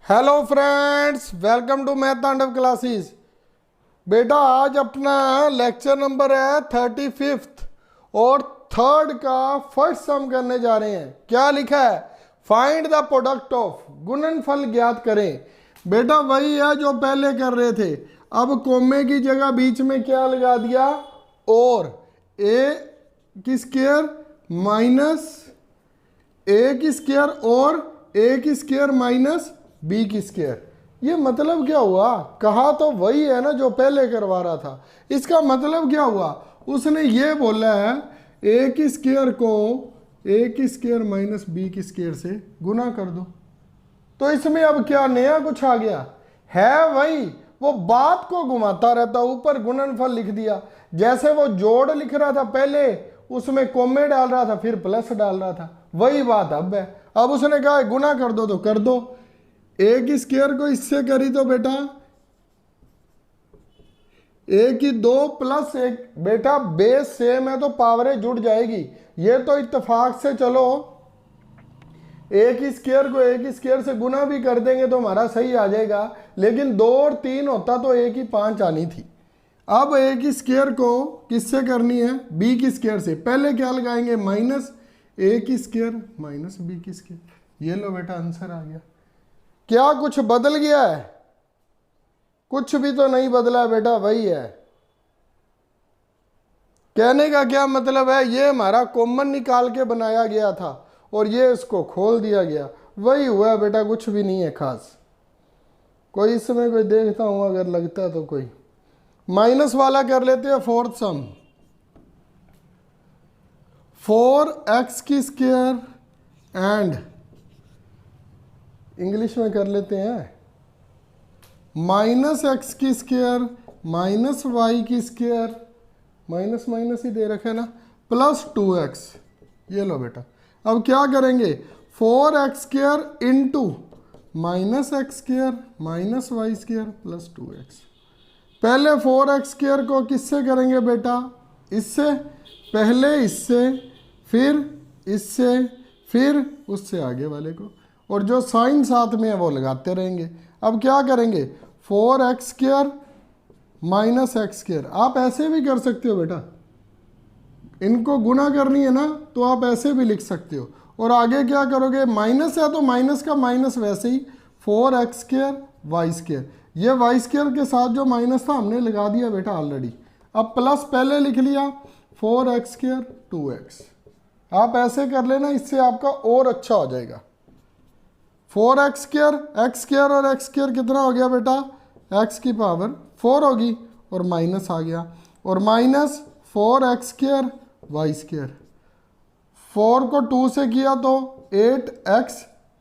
Hello friends, welcome to math Tandav classes. बेटा आज अपना लेक्चर नंबर है 35 और थर्ड का फर्स्ट सम करने जा रहे हैं। क्या लिखा है? फाइंड द प्रोडक्ट ऑफ, गुणनफल ज्ञात करें। बेटा वही है जो पहले कर रहे थे। अब कोमे की जगह बीच में क्या लगा दिया? और ए की स्क्वायर माइनस ए की स्क्वायर और ए की स्क्वायर माइनस बी की स्क्वायर। ये मतलब क्या हुआ? कहा तो वही है ना जो पहले करवा रहा था। इसका मतलब क्या हुआ? उसने ये बोला है ए की स्क्वायर को ए की स्क्वायर माइनस बी की स्क्वायर से गुना कर दो। तो इसमें अब क्या नया कुछ आ गया? है वही, वो बात को घुमाता रहता, ऊपर गुणनफल लिख दिया। जैसे वो जोड़ लिख रहा था पहले, उसमें कोमे डाल रहा था, फिर प्लस डाल रहा था। वही बात अब है। अब उसने कहा गुना कर दो तो कर दो। ए की स्क्वायर को इससे करी तो बेटा ए की 2 प्लस 1। बेटा बेस सेम है तो पावरें जुड़ जाएगी। ये तो इत्तेफाक से चलो ए की स्क्वायर को ए की स्क्वायर से गुना भी कर देंगे तो हमारा सही आ जाएगा, लेकिन 2 और 3 होता तो ए की 5 आनी थी। अब ए की स्क्वायर को किससे करनी है? बी की स्क्वायर से। पहले क्या लगाएंगे? माइनस ए की स्क्वायर माइनस बी की स्क्वायर। ये लो बेटा आंसर आ गया। क्या कुछ बदल गया है? कुछ भी तो नहीं बदला है बेटा, वही है। कहने का क्या मतलब है? ये हमारा कॉमन निकाल के बनाया गया था और ये इसको खोल दिया गया। वही हुआ है बेटा, कुछ भी नहीं है खास। कोई इसमें कोई देखता हूं, अगर लगता है तो कोई माइनस वाला कर लेते हैं। फोर्थ सम 4x की स्क्वायर एंड इंग्लिश में कर लेते हैं माइनस एक्स की स्क्वायर माइनस वाई की स्क्वायर, माइनस माइनस ही दे रखे ना, प्लस 2x। ये लो बेटा। अब क्या करेंगे? 4x square into minus x square minus y square plus 2x। पहले 4x स्क्वायर को किससे करेंगे बेटा? इससे। पहले इससे, फिर इससे, फिर उससे आगे वाले को, और जो साइन साथ में है वो लगाते रहेंगे। अब क्या करेंगे? 4x square minus x square. आप ऐसे भी कर सकते हो बेटा, इनको गुना करनी है ना तो आप ऐसे भी लिख सकते हो। और आगे क्या करोगे? माइनस है तो माइनस का माइनस वैसे ही 4x स्क्वायर वाई स्क्वायर। ये वाई स्क्वायर के साथ जो माइनस था हमने लगा दिया बेटा ऑलरेडी। अब प्लस पहले लिख लिया 4x स्क्वायर 2x। आप ऐसे कर लेना, इससे आपका और अच्छा हो जाएगा। 4x स्क्वायर एक्स स्क्वायर और एक्स स्क्वायर कितना हो गया बेटा? x की पावर 4 होगी और माइनस आ गया, और minus 4x square Y square. 4 को 2 से किया तो 8x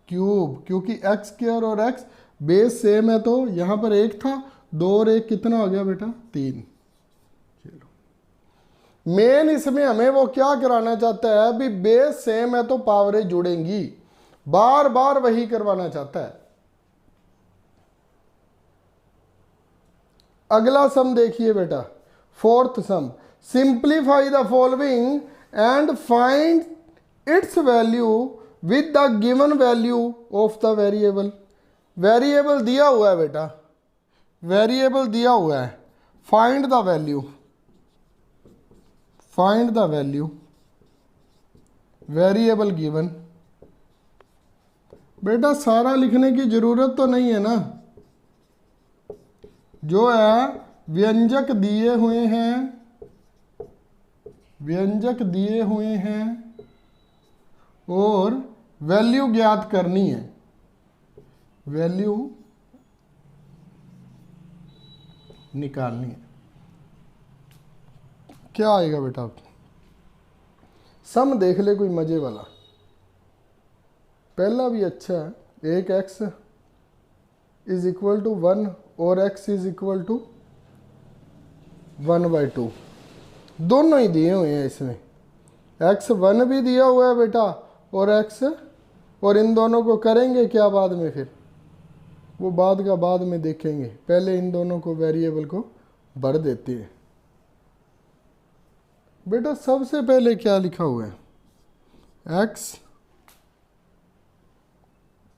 क्यूब, क्योंकि x स्क्वायर और x बेस सेम है तो यहाँ पर 1 था, 2 और 1 कितना हो गया बेटा? 3। चलो, मेन इसमें हमें वो क्या कराना चाहता है? अभी बेस सेम है तो पावरें जुड़ेंगी, बार बार वही करवाना चाहता है। अगला सम देखिए बेटा, fourth some. Simplify the following and find its value with the given value of the variable. Variable दिया हुआ है बेटा, वेरिएबल दिया हुआ है। Find the value, find the value, variable given. बेटा सारा लिखने की जरूरत तो नहीं है ना, जो है व्यंजक दिए हुए हैं, व्यंजक दिए हुए हैं और वैल्यू ज्ञात करनी है। वैल्यू निकालनी है। क्या आएगा बेटा? सम देख ले कोई मजे वाला। पहला भी अच्छा है। एक x इज इक्वल टू 1 और x इज इक्वल टू 1/2। दोनों ही दिए हुए हैं इसमें। x 1 भी दिया हुआ है बेटा और x, और इन दोनों को करेंगे क्या बाद में? फिर वो बाद का बाद में देखेंगे। पहले इन दोनों को वेरिएबल को भर देते हैं। बेटा सबसे पहले क्या लिखा हुआ है? x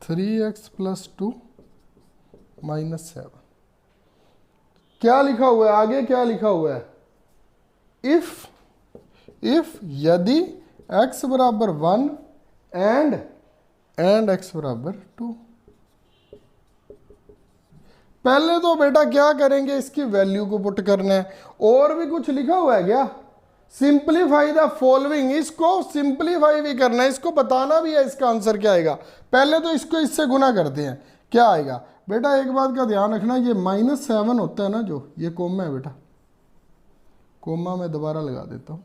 3x + 2 -7। क्या लिखा हुआ है आगे, क्या लिखा हुआ है, इफ यदि x बराबर 1 एंड x बराबर 2। पहले तो बेटा क्या करेंगे, इसकी वैल्यू को पुट करना है। और भी कुछ लिखा हुआ है क्या, सिंप्लीफाई द फॉलोइंग, इसको सिंप्लीफाई भी करना है, इसको बताना भी है इसका आंसर क्या आएगा। पहले तो इसको इससे गुना करते हैं, क्या आएगा बेटा, एक बात का ध्यान रखना, ये -7 होता है ना, जो ये कोमा है बेटा, कोमा मैं दोबारा लगा देता हूं,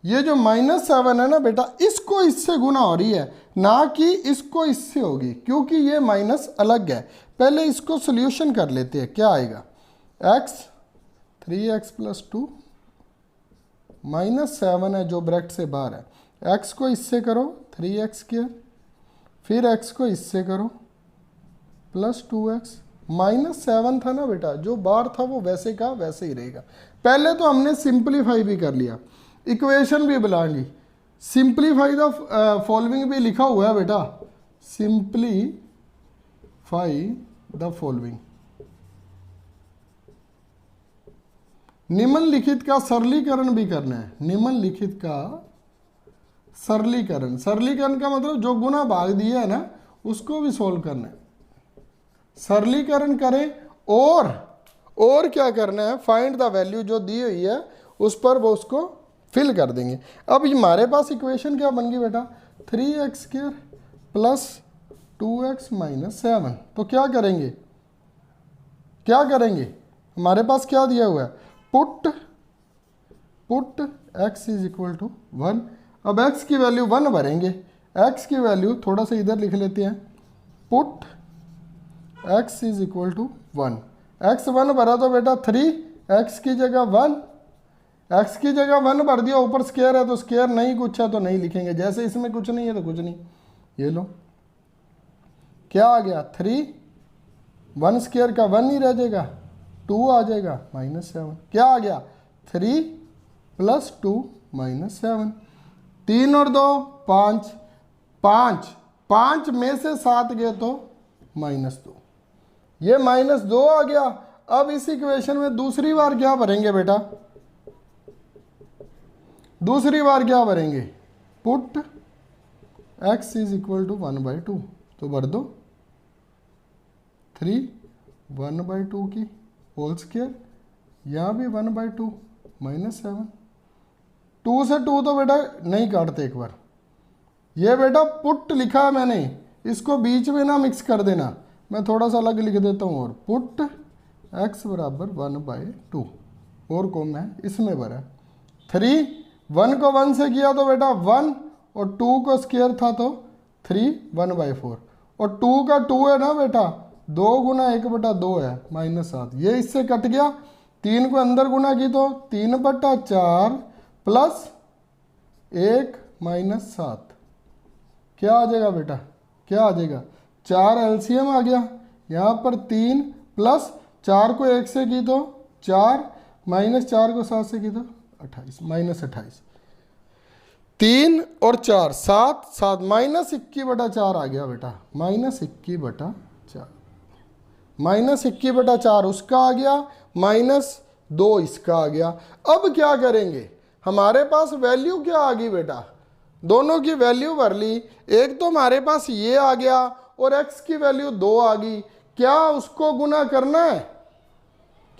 ये जो -7 है ना बेटा, इसको इससे गुना हो रही है, ना कि इसको इससे होगी, क्योंकि ये माइनस अलग है। पहले इसको सोल्यूशन कर लेते हैं, क्या आएगा, x 3x + 2 -7 है जो ब्रैकेट से बाहर है, x को इससे करो 3x², फिर x को इससे करो +2x, -7 था ना बेटा, जो बाहर था वो वैसे का वैसे ही रहेगा। पहले तो हमने सिंप्लीफाई भी कर लिया, इक्वेशन भी बुलाएंगी, सिंप्लीफाई द फॉलोइंग भी लिखा हुआ है बेटा, सिंप्लीफाई द फॉलोइंग, निम्नलिखित का सरलीकरण भी करना है, निम्नलिखित का सरलीकरण, सरलीकरण का मतलब जो गुना भाग दिया है ना उसको भी सोल्व करना है, सरलीकरण करें और क्या करना है, फाइंड द वैल्यू जो दी हुई है उस पर वो उसको फिल कर देंगे। अब हमारे पास इक्वेशन क्या बन गई बेटा, 3x² + 2x - 7। तो क्या करेंगे, हमारे पास क्या दिया हुआ है, पुट x = 1। अब x की वैल्यू 1 भरेंगे, x की वैल्यू थोड़ा सा इधर लिख लेते हैं, पुट x = 1, x 1 भरा तो बेटा 3, x की जगह 1, x की जगह 1 भर दिया, ऊपर स्क्वायर है तो स्क्वायर, नहीं कुछ है तो नहीं लिखेंगे, जैसे इसमें कुछ नहीं है तो कुछ नहीं, ये लो क्या आ गया 3, 1 स्क्वायर का 1 ही रह जाएगा, 2 आ जाएगा -7, क्या आ गया 3 + 2 -7, 3 और 2 5, 5 में से 7 गए तो -2, ये -2 आ गया। अब इस इक्वेशन में दूसरी बार क्या भरेंगे बेटा, दूसरी बार क्या भरेंगे, पुट x = 1/2, तो भर दो 3 1/2 की होल स्क्वायर, यहाँ भी 1/2 -7, 2 से 2 तो बेटा नहीं काटते एक बार, ये बेटा पुट लिखा है मैंने, इसको बीच में ना मिक्स कर देना, मैं थोड़ा सा अलग लिख देता हूँ, और पुट x = 1/2 और कौन है इसमें भरा 3, 1 को 1 से किया तो बेटा 1, और 2 को स्क्वायर था तो 3 1/4, और 2 का 2 है ना बेटा, 2 × 1/2 है -7, ये इससे कट गया, 3 को अंदर गुना की तो 3/4 + 1 -7, क्या आ जाएगा बेटा, क्या आ जाएगा, 4 एलसीएम आ गया, यहाँ पर 3 + 4 को 1 से की तो 4, -4 को 7 से की तो 28 -28, 3 और 4 7 7 -21/4 आ गया बेटा, -21/4, -21/4 उसका आ गया, -2 इसका आ गया। अब क्या करेंगे, हमारे पास वैल्यू क्या आ गई बेटा, दोनों की वैल्यू भर ली, एक तो हमारे पास ये आ गया और x की वैल्यू 2 आ गई, क्या उसको गुना करना है,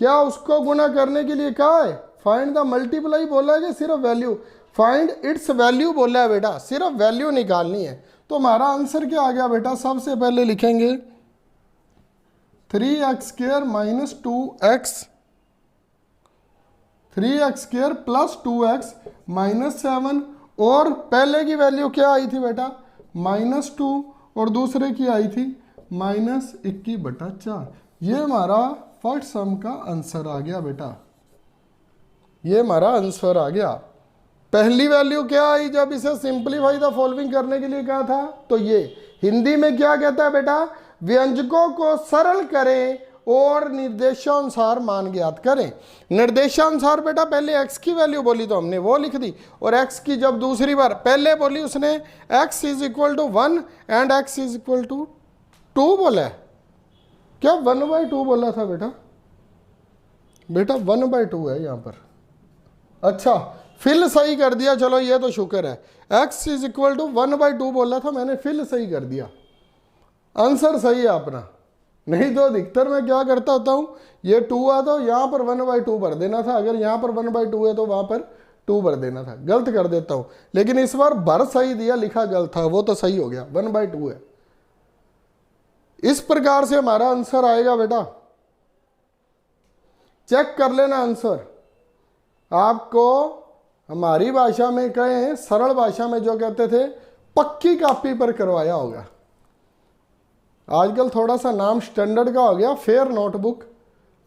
क्या उसको गुना करने के लिए कहा है, फाइंड द मल्टीप्लाई बोला है कि सिर्फ वैल्यू, फाइंड इट्स वैल्यू बोला है बेटा, सिर्फ वैल्यू निकालनी है। तो हमारा आंसर क्या आ गया बेटा, सबसे पहले लिखेंगे 3x² - 2x, 3x² + 2x -7, और पहले की वैल्यू क्या आई थी बेटा -2, और दूसरे की आई थी -21/4। ये हमारा फर्स्ट सम का आंसर आ गया बेटा, ये हमारा आंसर आ गया। पहली वैल्यू क्या आई जब इसे सिंप्लीफाई द फॉलोइंग करने के लिए कहा था, तो ये हिंदी में क्या कहता है बेटा, व्यंजकों को सरल करें और निर्देशानुसार मान ज्ञात करें। निर्देशानुसार बेटा पहले x की वैल्यू बोली तो हमने वो लिख दी, और x की जब दूसरी बार पहले बोली उसने x = 1 एंड x = 2 बोला है, क्या 1/2 बोला था बेटा? बेटा 1/2 है यहाँ पर। अच्छा फिल सही कर दिया, चलो ये तो शुक्र है। x इज इक्वल टू 1/2 बोला था मैंने, फिल सही कर दिया, आंसर सही है अपना। नहीं तो अधिकतर मैं क्या करता होता हूँ, ये 2 आता यहाँ पर 1/2 भर देना था, अगर यहाँ पर 1/2 है तो वहाँ पर 2 भर देना था, गलत कर देता हूँ। लेकिन इस बार भर सही दिया, लिखा गलत था, वो तो सही हो गया, 1/2 है। इस प्रकार से हमारा आंसर आएगा बेटा। चेक कर लेना आंसर। आपको हमारी भाषा में कहें, सरल भाषा में जो कहते थे, पक्की कॉपी पर करवाया होगा। आजकल थोड़ा सा नाम स्टैंडर्ड का हो गया, फेयर नोटबुक।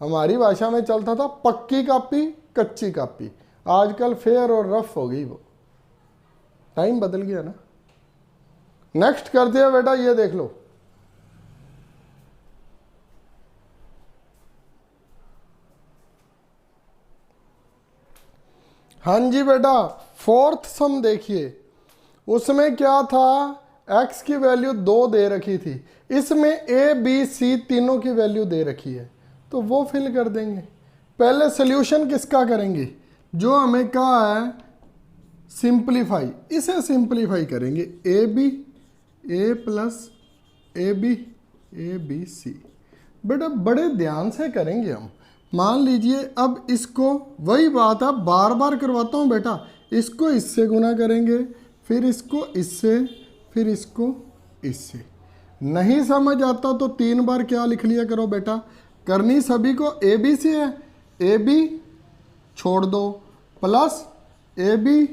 हमारी भाषा में चलता था पक्की कॉपी, कच्ची कॉपी। आजकल फेयर और रफ हो गई, वो टाइम बदल गया ना। नेक्स्ट करते हैं बेटा, ये देख लो। हाँ जी बेटा, फोर्थ सम देखिए, उसमें क्या था, x की वैल्यू 2 दे रखी थी, इसमें a b c तीनों की वैल्यू दे रखी है, तो वो फिल कर देंगे। पहले सोल्यूशन किसका करेंगे, जो हमें कहा है सिंप्लीफाई, इसे सिंप्लीफाई करेंगे। A b a plus a b c. बेटा बड़े ध्यान से करेंगे हम। मान लीजिए अब इसको, वही बात है, बार बार करवाता हूँ बेटा, इसको इससे गुना करेंगे, फिर इसको इससे, फिर इसको इससे। नहीं समझ आता तो 3 बार क्या लिख लिया करो बेटा, करनी सभी को ए बी से है, ए बी छोड़ दो, प्लस ए बी,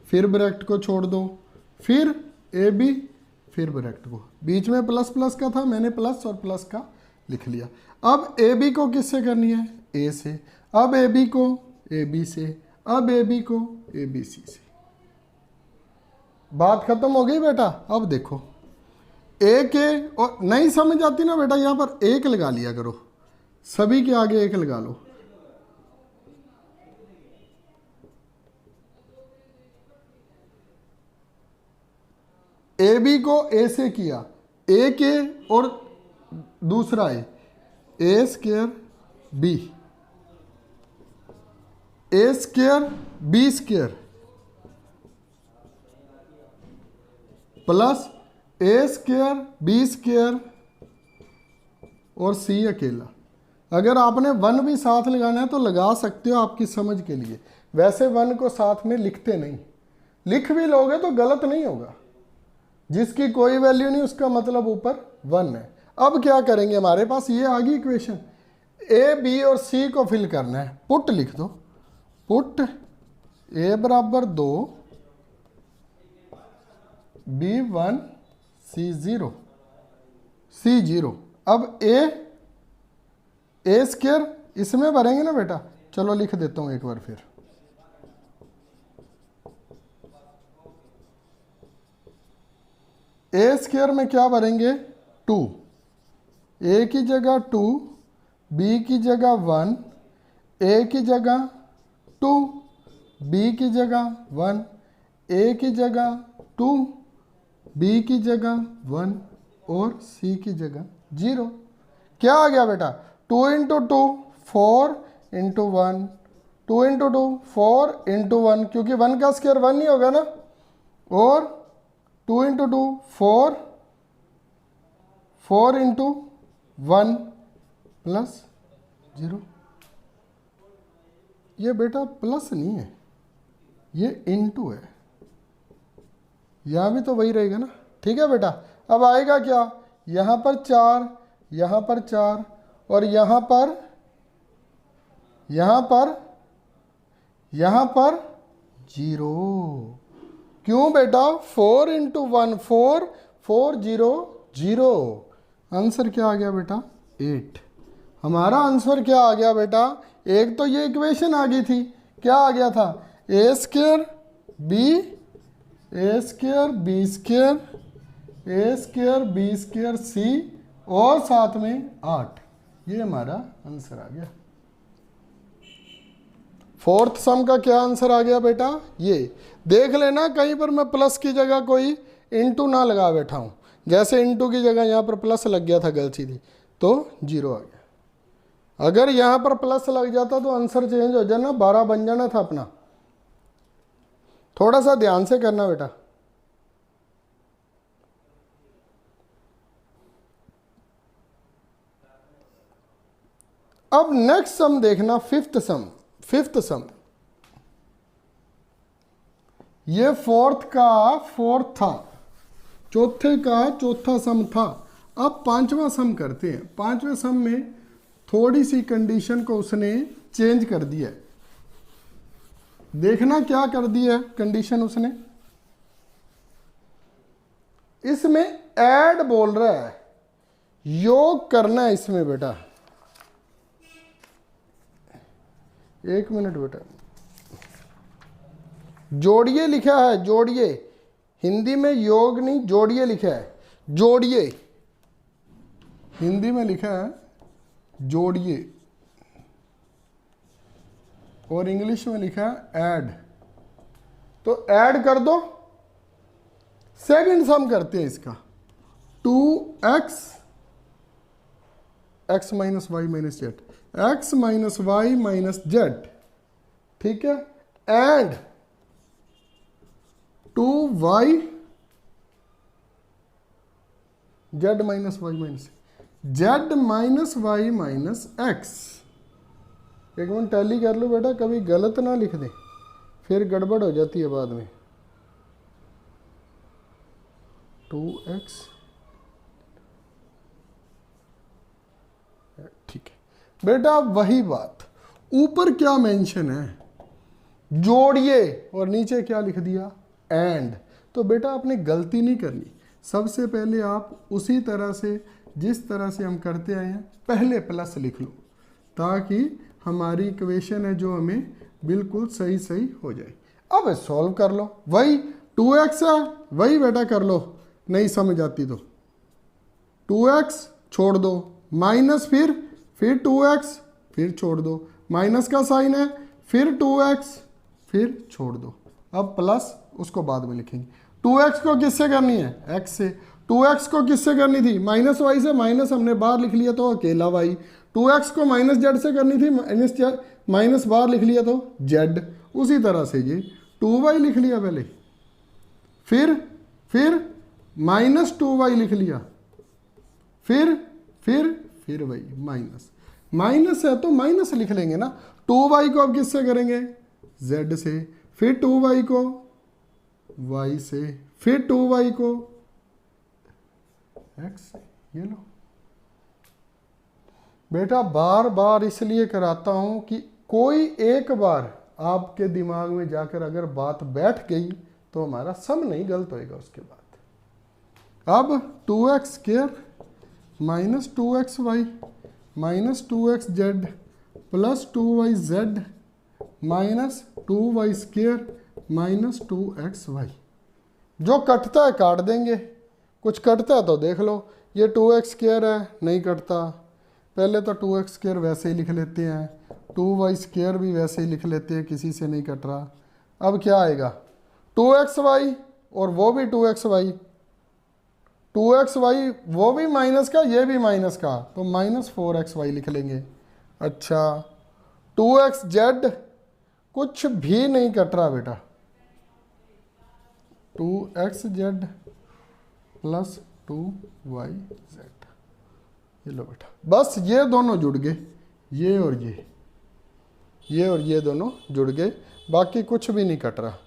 फिर ब्रैकेट को छोड़ दो, फिर ए बी, फिर ब्रैकेट को, बीच में प्लस प्लस का था, मैंने प्लस और प्लस का लिख लिया। अब ए बी को किससे करनी है, ए से, अब ए बी को ए बी से, अब ए बी को ए बी सी से। बात खत्म हो गई बेटा। अब देखो ए के, और नहीं समझ आती ना बेटा, यहां पर 1 लगा लिया करो, सभी के आगे 1 लगा लो। ए बी को ए से किया, ए के और दूसरा ए स्क्वायर बी, ए स्क्वायर बी स्क्वायर प्लस ए स्क्वायर बी स्क्वायर और सी अकेला। अगर आपने 1 भी साथ लगाना है तो लगा सकते हो आपकी समझ के लिए, वैसे 1 को साथ में लिखते नहीं, लिख भी लोगे तो गलत नहीं होगा। जिसकी कोई वैल्यू नहीं उसका मतलब ऊपर 1 है। अब क्या करेंगे, हमारे पास ये आ गई इक्वेशन, ए बी और सी को फिल करना है। पुट लिख दो, पुट ए बराबर 2 बी 1 सी 0। अब ए स्क्वायर इसमें भरेंगे ना बेटा, चलो लिख देता हूं एक बार फिर। ए स्क्वायर में क्या भरेंगे, 2, ए की जगह 2, बी की जगह 1, ए की जगह 2, बी की जगह 1, ए की जगह 2, बी की जगह 1 और सी की जगह 0। क्या आ गया बेटा, 2 इंटू 2 4 इंटू 1, 2 इंटू 2 4 इंटू 1, क्योंकि 1 का स्क्वायर 1 ही होगा ना, और 2 इंटू 2 4, 4 इंटू 1 प्लस 0। ये बेटा प्लस नहीं है, ये इंटू है, यहाँ भी तो वही रहेगा ना। ठीक है बेटा। अब आएगा क्या, यहाँ पर 4, यहाँ पर 4 और यहाँ पर 0। क्यों बेटा, 4 इंटू 1 4, 4 0 0। आंसर क्या आ गया बेटा, 8। हमारा आंसर क्या आ गया बेटा, एक तो ये इक्वेशन आ गई थी, क्या आ गया था, ए स्क्वायर बी स्क्वायर सी और साथ में 8। ये हमारा आंसर आ गया। फोर्थ सम का क्या आंसर आ गया बेटा, ये देख लेना, कहीं पर मैं प्लस की जगह कोई इंटू ना लगा बैठा हूँ, जैसे इंटू की जगह यहाँ पर प्लस लग गया था, गलती थी, तो 0 आ गया। अगर यहाँ पर प्लस लग जाता तो आंसर चेंज हो जाना, 12 बन जाना था अपना। थोड़ा सा ध्यान से करना बेटा। अब नेक्स्ट सम देखना, फिफ्थ सम। ये फोर्थ का फोर्थ था, चौथे का चौथा सम था। अब पांचवा सम करते हैं। पांचवें सम में थोड़ी सी कंडीशन को उसने चेंज कर दिया है। देखना क्या कर दिया है कंडीशन उसने। इसमें ऐड बोल रहा है, योग करना है इसमें बेटा। एक मिनट बेटा, जोड़िए लिखा है, जोड़िए। हिंदी में योग नहीं, जोड़िए लिखा है, जोड़िए। हिंदी में लिखा है जोड़िए, और इंग्लिश में लिखा है ऐड। तो ऐड कर दो। सेकंड सम करते हैं इसका, 2x x minus y minus z, x minus y minus z, ठीक है, and 2y z minus y minus z minus y minus x. एक मिनट टैली कर लो बेटा, कभी गलत ना लिख दे, फिर गड़बड़ हो जाती है बाद में। 2x, ठीक है बेटा। वही बात, ऊपर क्या मेंशन है, जोड़िए, और नीचे क्या लिख दिया, एंड। तो बेटा आपने गलती नहीं करनी। सबसे पहले आप उसी तरह से, जिस तरह से हम करते आए हैं, पहले प्लस लिख लो, ताकि हमारी इक्वेशन है जो हमें बिल्कुल सही सही हो जाए। अब सॉल्व कर लो, वही 2x है, वही बेटा कर लो। नहीं समझ आती तो 2x छोड़ दो, माइनस फिर 2x, फिर छोड़ दो, माइनस का साइन है, फिर 2x, फिर छोड़ दो। अब प्लस उसको बाद में लिखेंगे। 2x को किससे करनी है, x से। 2x को किससे करनी थी, माइनस वाई से। माइनस हमने बाहर लिख लिया तो अकेला y। 2x को माइनस जेड से करनी थी, माइनस बाहर लिख लिया तो z। उसी तरह से ये 2y लिख लिया पहले, फिर माइनस 2y लिख लिया, फिर वही माइनस है तो माइनस लिख लेंगे ना। 2y को अब किससे करेंगे, z से, फिर 2y को y से, फिर 2y को x। ये लो बेटा, बार बार इसलिए कराता हूं कि कोई एक बार आपके दिमाग में जाकर अगर बात बैठ गई तो हमारा सम नहीं गलत होएगा उसके बाद। अब 2x square minus 2xy minus 2xz plus 2yz minus 2y square minus 2xy। जो कटता है काट देंगे, कुछ कटता है तो देख लो। ये 2x स्क्वायर है, नहीं कटता, पहले तो 2x स्क्वायर वैसे ही लिख लेते हैं, 2y स्क्वायर भी वैसे ही लिख लेते हैं, किसी से नहीं कट रहा। अब क्या आएगा, 2xy और वो भी 2xy, 2xy वो भी माइनस का, ये भी माइनस का, तो माइनस 4xy लिख लेंगे। अच्छा 2xz कुछ भी नहीं कट रहा बेटा, 2xz प्लस 2yz। ये लो बेटा, बस ये दोनों जुड़ गए, ये और ये दोनों जुड़ गए, बाकी कुछ भी नहीं कट रहा।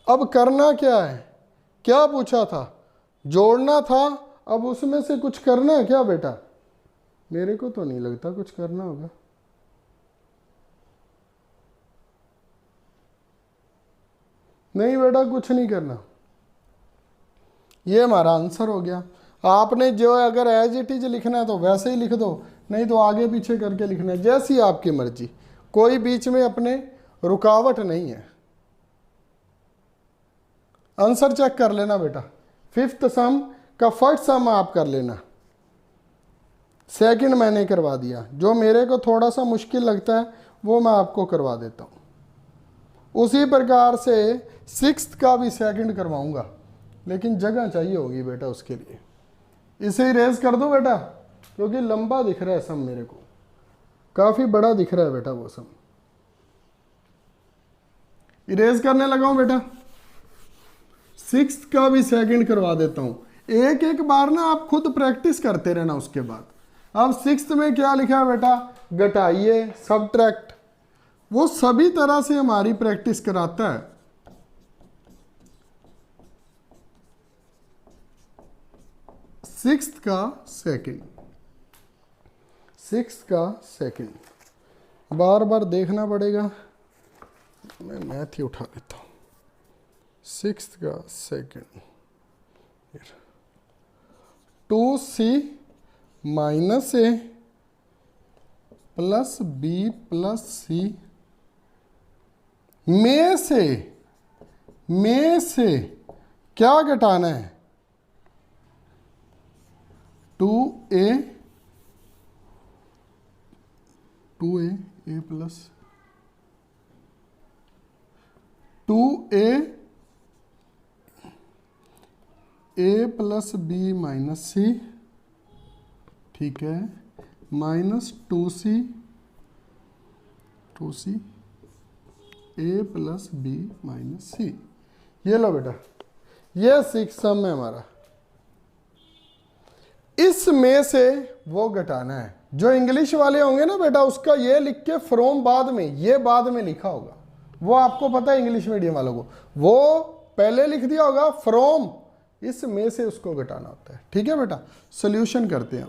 अब करना क्या है, क्या पूछा था, जोड़ना था। अब उसमें से कुछ करना है क्या बेटा, मेरे को तो नहीं लगता कुछ करना होगा। नहीं बेटा कुछ नहीं करना, ये हमारा आंसर हो गया। आपने जो अगर एज इट इज लिखना है तो वैसे ही लिख दो, नहीं तो आगे पीछे करके लिखना है, जैसी आपकी मर्जी, कोई बीच में अपने रुकावट नहीं है। आंसर चेक कर लेना बेटा, फिफ्थ सम का फर्स्ट सम आप कर लेना, सेकंड मैंने करवा दिया। जो मेरे को थोड़ा सा मुश्किल लगता है वो मैं आपको करवा देता हूँ। उसी प्रकार से सिक्स्थ का भी सेकंड करवाऊंगा, लेकिन जगह चाहिए होगी बेटा उसके लिए। इसे इरेज कर दो बेटा, क्योंकि लंबा दिख रहा है सम मेरे को, काफ़ी बड़ा दिख रहा है बेटा वो सम। इरेज करने लगा हूं बेटा, सिक्स्थ का भी सेकंड करवा देता हूं। एक एक बार ना आप खुद प्रैक्टिस करते रहना उसके बाद। अब सिक्स्थ में क्या लिखा है बेटा, घटाइए, सबट्रैक्ट, वो सभी तरह से हमारी प्रैक्टिस कराता है। सिक्स्थ का सेकंड, सिक्स्थ का सेकंड बार बार देखना पड़ेगा, मैं मैथ ही उठा लेता हूँ। सिक्स्थ का सेकंड, 2c माइनस ए प्लस बी प्लस सी में से क्या घटाना है, 2a ए प्लस 2a ए प्लस बी माइनस सी, ठीक है, माइनस 2c ए प्लस बी माइनस सी। ये लो बेटा, ये सिक्स सम है हमारा। इसमें से वो घटाना है। जो इंग्लिश वाले होंगे ना बेटा, उसका ये लिख के फ्रॉम बाद में, ये बाद में लिखा होगा, वो आपको पता है इंग्लिश मीडियम वालों को, वो पहले लिख दिया होगा फ्रॉम, इसमें से उसको घटाना होता है। ठीक है बेटा, सोल्यूशन करते हैं।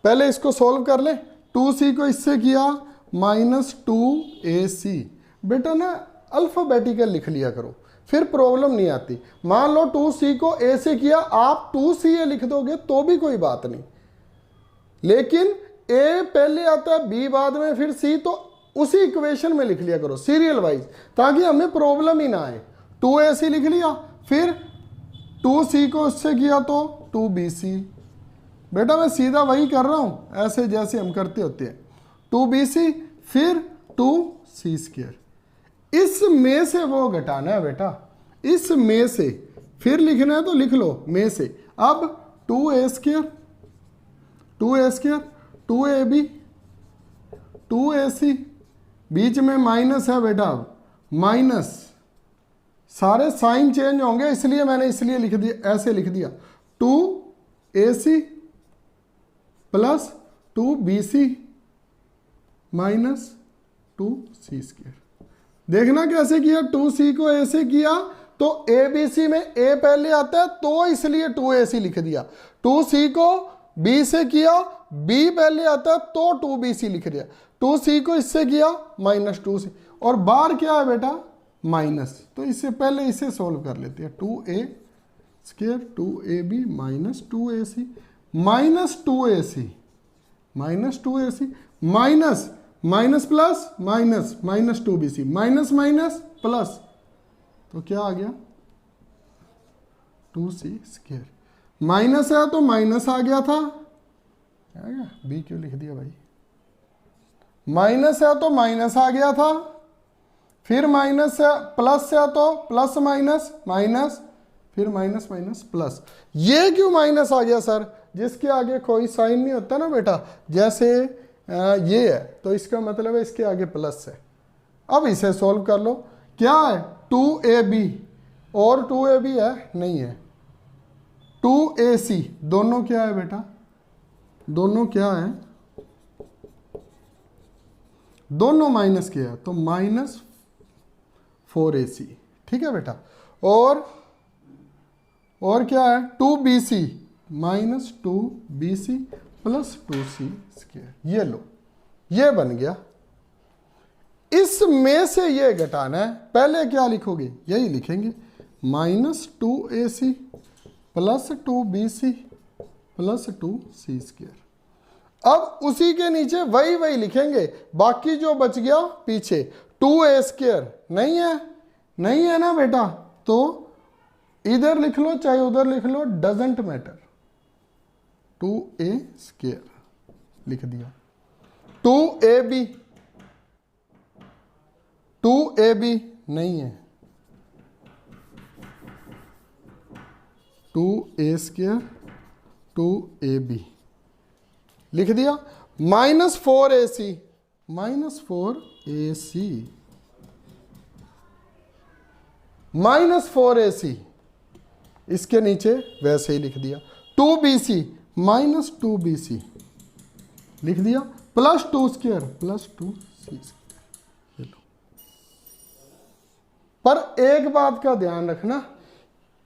पहले इसको सॉल्व कर ले। 2c को इससे किया माइनस 2ac। बेटा ना अल्फाबेटिकल लिख लिया करो, फिर प्रॉब्लम नहीं आती। मान लो 2c को a से किया, आप 2ca लिख दोगे तो भी कोई बात नहीं, लेकिन a पहले आता है, b बाद में, फिर c, तो उसी इक्वेशन में लिख लिया करो सीरियल वाइज, ताकि हमें प्रॉब्लम ही ना आए। 2ac लिख लिया, फिर 2c को उससे किया तो 2bc। बेटा मैं सीधा वही कर रहा हूं, ऐसे जैसे हम करते होते हैं। 2bc फिर 2c²। इसमें से वो घटाना है बेटा, इसमें से, फिर लिखना है तो लिख लो में से। अब 2a², 2ab, 2ac, बीच में माइनस है बेटा, माइनस, सारे साइन चेंज होंगे, इसलिए मैंने इसलिए लिख दिया, ऐसे लिख दिया 2ac plus 2bc minus 2c²। देखना कैसे किया, 2c को a से किया तो abc में a पहले आता है, तो इसलिए 2ac लिख दिया। 2c को b से किया, b पहले आता है तो 2bc लिख दिया। 2c को इससे किया माइनस 2c, और बार क्या है बेटा, माइनस, तो इससे पहले इसे सोल्व कर लेते हैं। 2a² 2ab minus 2ac minus 2ac minus minus plus minus minus 2bc minus minus plus, तो क्या आ गया 2c²। माइनस है तो माइनस आ गया था, बी क्यों लिख दिया भाई, माइनस है तो माइनस आ गया था, फिर माइनस है, प्लस है तो प्लस माइनस माइनस, फिर माइनस माइनस प्लस। ये क्यों माइनस आ गया सर, जिसके आगे कोई साइन नहीं होता ना बेटा, जैसे ये है तो इसका मतलब है इसके आगे प्लस है। अब इसे सॉल्व कर लो, क्या है 2ab और 2ab है, नहीं है, 2ac, दोनों क्या है बेटा, दोनों क्या है, दोनों माइनस किया तो माइनस 4ac। ठीक है बेटा, और क्या है 2bc minus 2bc plus 2c²। ये लो, ये बन गया। इसमें से ये घटाना है, पहले क्या लिखोगे, यही लिखेंगे, minus 2ac plus 2bc plus 2c²। अब उसी के नीचे वही लिखेंगे, बाकी जो बच गया पीछे 2a² नहीं है ना बेटा, तो इधर लिख लो चाहे उधर लिख लो, डजेंट मैटर, 2a² लिख दिया। 2ab नहीं है, 2a² 2ab लिख दिया। -4ac, -4ac इसके नीचे वैसे ही लिख दिया। 2bc, -2bc लिख दिया, +2² +2c²। पर एक बात का ध्यान रखना,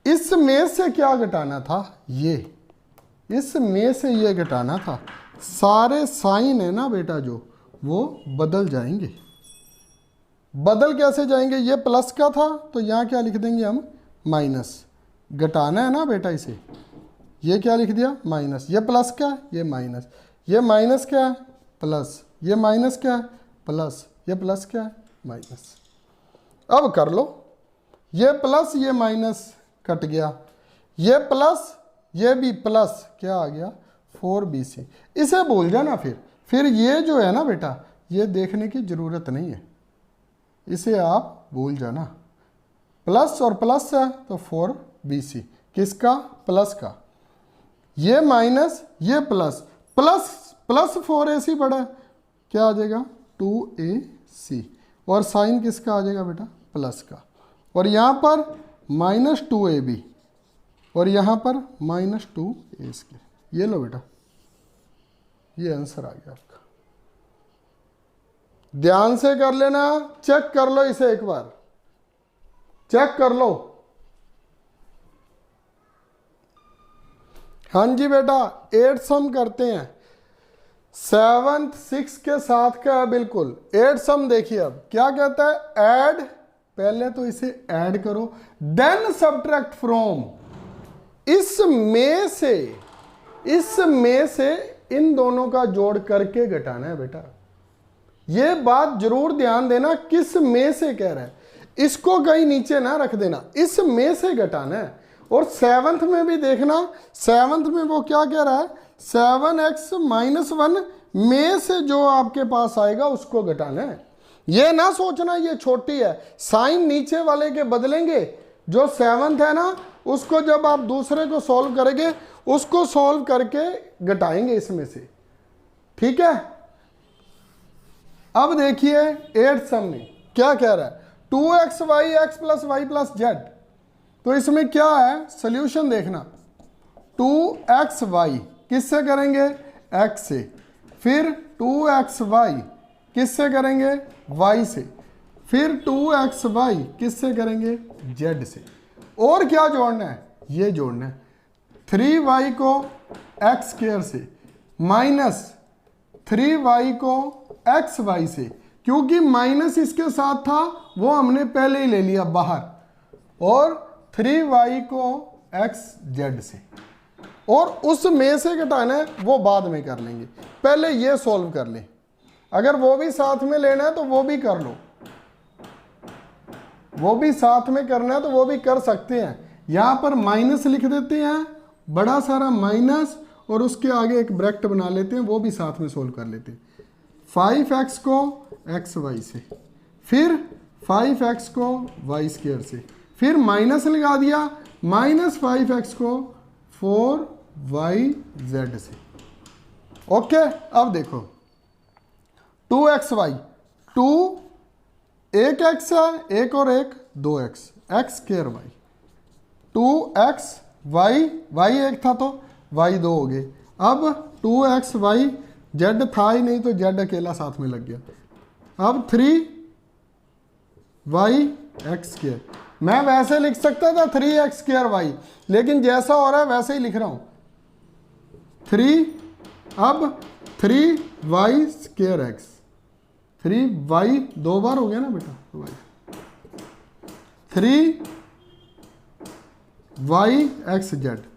इसमें से क्या घटाना था, ये इसमें से ये घटाना था। सारे साइन है ना बेटा जो, वो बदल जाएंगे। बदल कैसे जाएंगे, ये प्लस का था तो यहाँ क्या लिख देंगे हम, माइनस। घटाना है ना बेटा इसे, ये क्या लिख दिया, माइनस। ये प्लस क्या है, ये माइनस। ये माइनस क्या है, प्लस। ये माइनस क्या है, प्लस। ये प्लस क्या है, माइनस। अब कर लो, ये प्लस ये माइनस कट गया, ये प्लस ये भी प्लस, क्या आ गया, 4bc। इसे भूल जाना फिर ये जो है ना बेटा, ये देखने की ज़रूरत नहीं है, इसे आप भूल जाना। प्लस और प्लस है तो 4bc, किसका, प्लस का। ये माइनस ये प्लस, प्लस 4ac बड़ा है, क्या आ जाएगा, 2ac। और साइन किसका आ जाएगा बेटा, प्लस का। और यहाँ पर -2ab और यहाँ पर -2ac। ये लो बेटा, ये आंसर आ गया आपका। ध्यान से कर लेना, चेक कर लो इसे एक बार, चेक कर लो। हाँ जी बेटा, 8 सम करते हैं। 7th 6 के साथ का है बिल्कुल। 8 सम देखिए, अब क्या कहता है, ऐड, पहले तो इसे ऐड करो, देन सब्ट्रैक्ट फ्रॉम। इसमें से इन दोनों का जोड़ करके घटाना है बेटा। ये बात जरूर ध्यान देना, किस में से कह रहा है, इसको कहीं नीचे ना रख देना, इसमें से घटाना है। और 7th में भी देखना, 7th में वो क्या कह रहा है, 7x - 1 में से जो आपके पास आएगा उसको घटाना है। ये ना सोचना ये छोटी है, साइन नीचे वाले के बदलेंगे। जो 7th है ना, उसको जब आप दूसरे को सॉल्व करेंगे, उसको सॉल्व करके घटाएंगे इसमें से, ठीक है। अब देखिए 8th सम में क्या कह रहा है, 2xy x + y + z। तो इसमें क्या है, सॉल्यूशन देखना। 2xy किससे करेंगे, x से। फिर 2xy किससे करेंगे, y से। फिर 2xy किससे करेंगे, z से। और क्या जोड़ना है, ये जोड़ना है 3y को x² से -3y को xy से, क्योंकि माइनस इसके साथ था वो हमने पहले ही ले लिया बाहर, और 3y को xz से। और उसमें से घटाना है वो बाद में कर लेंगे, पहले ये सॉल्व कर लें। अगर वो भी साथ में लेना है तो वो भी कर लो, वो भी साथ में करना है तो वो भी कर सकते हैं। यहां पर माइनस लिख देते हैं, बड़ा सारा माइनस, और उसके आगे एक ब्रैकेट बना लेते हैं, वो भी साथ में सोल्व कर लेते हैं। 5x को xy से, फिर 5x को y² से, फिर माइनस लगा दिया, -5x को 4yz से। ओके, अब देखो 2xy, 2 एक x है, एक और एक 2x, x² y। 2x y एक था तो y 2 हो गए। अब 2xy z था ही नहीं तो z अकेला साथ में लग गया। अब 3y(x²), मैं वैसे लिख सकता था 3x²y, लेकिन जैसा हो रहा है वैसे ही लिख रहा हूं 3। अब 3y²x, 3y 2 बार हो गया ना बेटा, y 3yxz,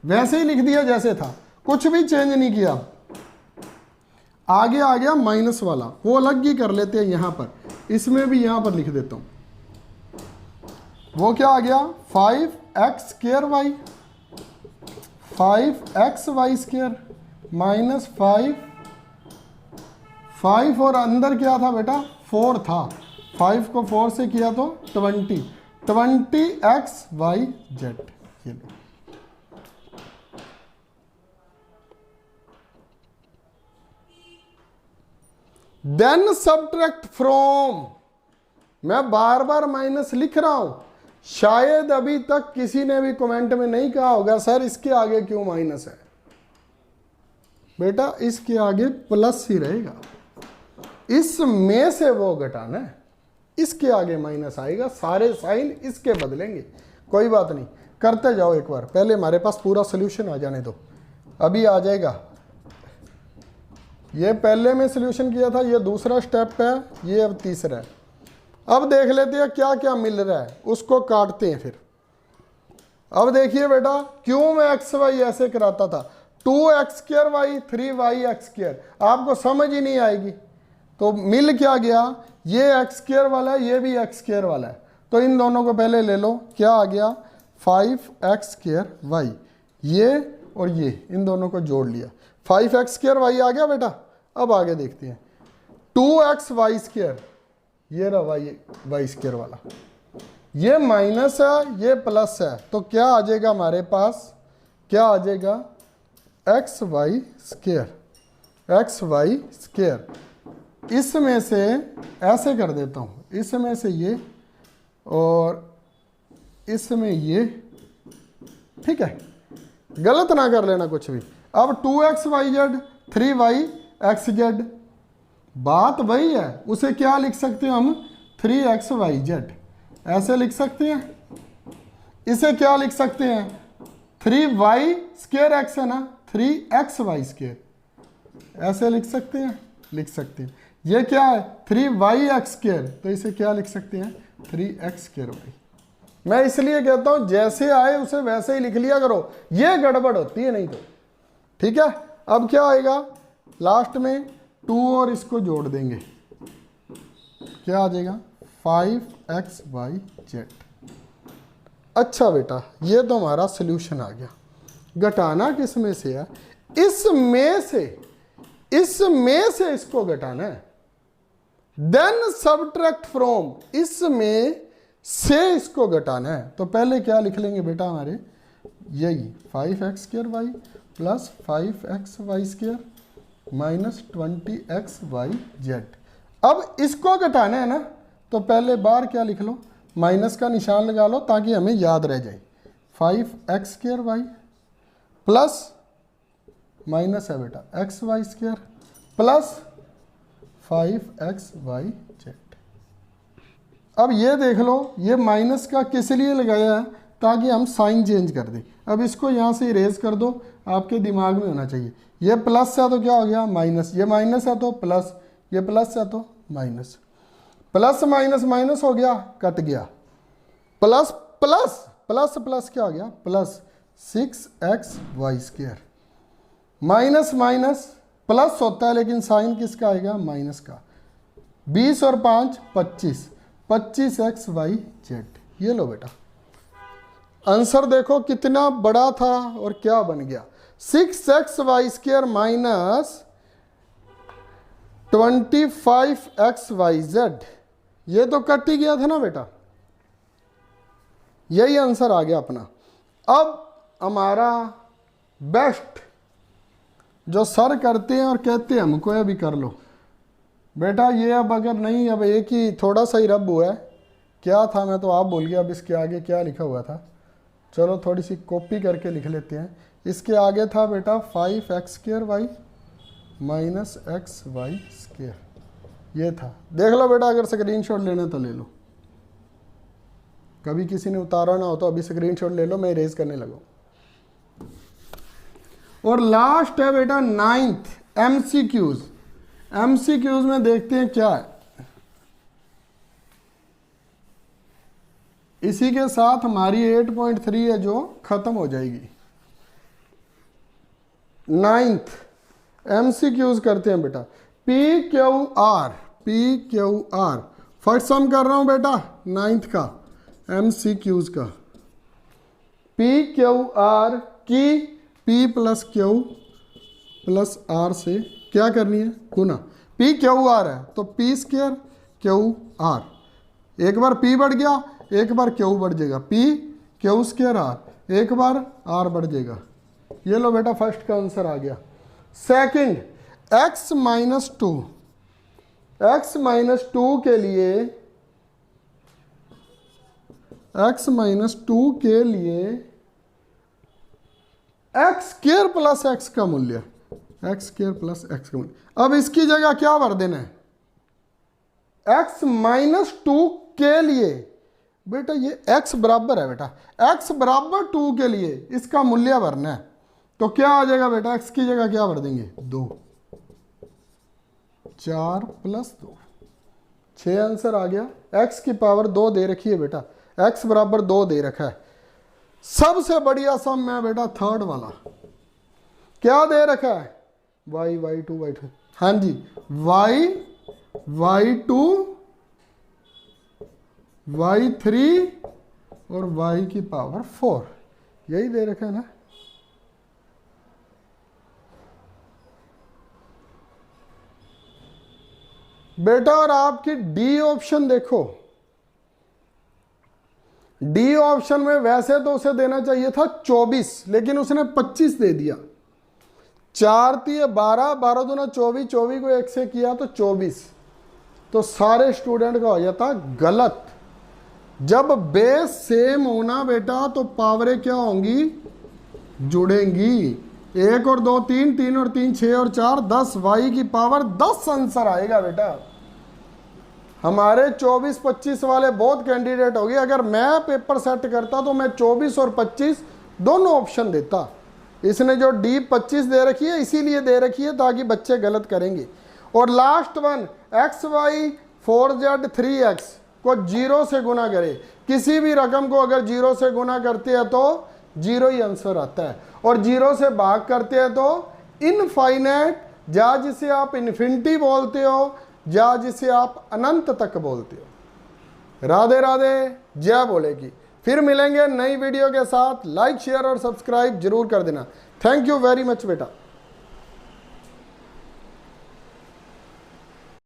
वैसे ही लिख दिया जैसे था, कुछ भी चेंज नहीं किया। आगे आ गया माइनस वाला, वो अलग ही कर लेते हैं यहां पर, इसमें भी यहां पर लिख देता हूं। वो क्या आ गया, 5x²y, 5xy² -5 और अंदर क्या था बेटा, 4 था। 5 को 4 से किया तो 20xyz। ये लो, देन सब्ट्रैक्ट फ्रॉम, मैं बार बार माइनस लिख रहा हूं, शायद अभी तक किसी ने भी कमेंट में नहीं कहा होगा सर इसके आगे क्यों माइनस है। बेटा इसके आगे प्लस ही रहेगा, इसमें से वो घटाना है, इसके आगे माइनस आएगा, सारे साइन इसके बदलेंगे, कोई बात नहीं, करते जाओ एक बार, पहले हमारे पास पूरा सोल्यूशन आ जाने दो, अभी आ जाएगा। ये पहले में सोल्यूशन किया था, ये दूसरा स्टेप है, ये अब तीसरा है। अब देख लेते हैं क्या क्या मिल रहा है, उसको काटते हैं फिर। अब देखिए बेटा, क्यों मैं एक्स वाई ऐसे कराता था, 2x² y 3y(x²), आपको समझ ही नहीं आएगी, तो मिल क्या गया, ये x² वाला है, ये भी x² वाला है, तो इन दोनों को पहले ले लो, क्या आ गया 5x² y, ये और ये इन दोनों को जोड़ लिया, 5x² y आ गया बेटा। अब आगे देखते हैं, 2xy², ये रहा y² वाला, ये माइनस है, ये प्लस है, तो क्या आ जाएगा हमारे पास, क्या आ जाएगा xy², xy²। इसमें से ऐसे कर देता हूँ, इसमें से ये और इसमें ये, ठीक है, गलत ना कर लेना कुछ भी। अब 2xyz 3yxz, बात वही है, उसे क्या लिख सकते हैं हम, 3xyz ऐसे लिख सकते हैं। इसे क्या लिख सकते हैं, 3y²x है ना, 3xy², ऐसे लिख सकते हैं, लिख सकते हैं। ये क्या है 3yx², तो इसे क्या लिख सकते हैं 3x²y। मैं इसलिए कहता हूं जैसे आए उसे वैसे ही लिख लिया करो, ये गड़बड़ होती है नहीं तो, ठीक है। अब क्या आएगा लास्ट में, 2 और इसको जोड़ देंगे, क्या आ जाएगा 5xyz। अच्छा बेटा, ये तो हमारा सोल्यूशन आ गया। घटाना किस में से है, इसमें से, इसमें से इसको घटाना है। देन सब्ट्रैक्ट फ्रॉम, इसमें से इसको घटाना है, तो पहले क्या लिख लेंगे बेटा हमारे, यही 5x² plus 5xy² minus 20xyz। अब इसको घटाना है ना, तो पहले बार क्या लिख लो, माइनस का निशान लगा लो ताकि हमें याद रह जाए, 5x² प्लस माइनस है बेटा xy² प्लस 5xyz। अब ये देख लो, ये माइनस का किस लिए लगाया है, ताकि हम साइन चेंज कर दें। अब इसको यहाँ से इरेज कर दो, आपके दिमाग में होना चाहिए, ये प्लस है तो क्या हो गया माइनस, ये माइनस है तो प्लस, ये प्लस है तो माइनस, प्लस माइनस माइनस हो गया, कट गया, प्लस प्लस प्लस प्लस क्या हो गया plus 6xy²। Minus minus plus होता है, लेकिन साइन किसका आएगा माइनस का। 20 और 5 25, 25xyz। ये लो बेटा, आंसर देखो कितना बड़ा था और क्या बन गया, 6xy² माइनस 25xyz। ये तो कट ही गया था ना बेटा, यही आंसर आ गया अपना। अब हमारा बेस्ट जो सर करते हैं और कहते हैं हमको ये भी कर लो बेटा, ये अब अगर नहीं, अब एक ही थोड़ा सा ही रब हुआ है, क्या था मैं तो आप भूल गया, अब इसके आगे क्या लिखा हुआ था, चलो थोड़ी सी कॉपी करके लिख लेते हैं। इसके आगे था बेटा 5x² माइनस xy², ये था, देख लो बेटा, अगर स्क्रीनशॉट लेना तो ले लो, कभी किसी ने उतारा ना हो तो अभी स्क्रीनशॉट ले लो, मैं इरेज करने लगा। और लास्ट है बेटा 9th MCQs। MCQs में देखते हैं क्या है, इसी के साथ हमारी 8.3 है जो खत्म हो जाएगी। 9th MCQs करते हैं बेटा, PQR फर्स्ट सम कर रहा हूं बेटा 9th का MCQs का। PQR की P plus Q plus R से क्या करनी है गुना, PQR है तो P² QR, एक बार P बढ़ गया एक बार Q बढ़ जाएगा, PQ² R, एक बार R बढ़ जाएगा। ये लो बेटा फर्स्ट का आंसर आ गया। Second x-2 x minus two के लिए x माइनस टू के लिए एक्स स्क्वायर प्लस एक्स का मूल्य, एक्स स्क्वायर प्लस एक्स का मूल्य। अब इसकी जगह क्या भर देना है, x माइनस टू के लिए, बेटा ये x बराबर है, बेटा x बराबर 2 के लिए इसका मूल्य भरना है। तो क्या आ जाएगा बेटा, x की जगह क्या भर देंगे 2, 4 प्लस 2, 6 आंसर आ गया। x की पावर 2 दे रखी है बेटा, x बराबर 2 दे रखा है। सबसे बढ़िया सम है बेटा थर्ड वाला, क्या दे रखा है y y2 y2, हाँ जी y y2 y3 और y की पावर 4, यही दे रखा है ना। बेटा और आपकी डी ऑप्शन देखो, डी ऑप्शन में वैसे तो उसे देना चाहिए था 24, लेकिन उसने 25 दे दिया। 4 3 12, 12 दूना 24, 24 को 1 से किया तो 24, तो सारे स्टूडेंट का हो जाता गलत। जब बेस सेम होना बेटा तो पावरें क्या होंगी, जुड़ेंगी। 1 और 2 3, 3 और 3 6 और 4 10, y की पावर 10 आंसर आएगा बेटा। हमारे 24 25 वाले बहुत कैंडिडेट हो गए। अगर मैं पेपर सेट करता तो मैं 24 और 25 दोनों ऑप्शन देता। इसने जो डी 25 दे रखी है इसीलिए दे रखी है ताकि बच्चे गलत करेंगे। और last one xy 4z 3x को 0 से गुना करे। किसी भी रकम को अगर 0 से गुना करते हैं तो 0 ही आंसर आता है, और 0 से भाग करते हैं तो इनफाइनाइट, या जिसे आप इन्फिनिटी बोलते हो, या जिसे आप अनंत तक बोलते हो। राधे राधे, जय बोलेगी। फिर मिलेंगे नई वीडियो के साथ। लाइक शेयर और सब्सक्राइब जरूर कर देना। थैंक यू वेरी मच बेटा।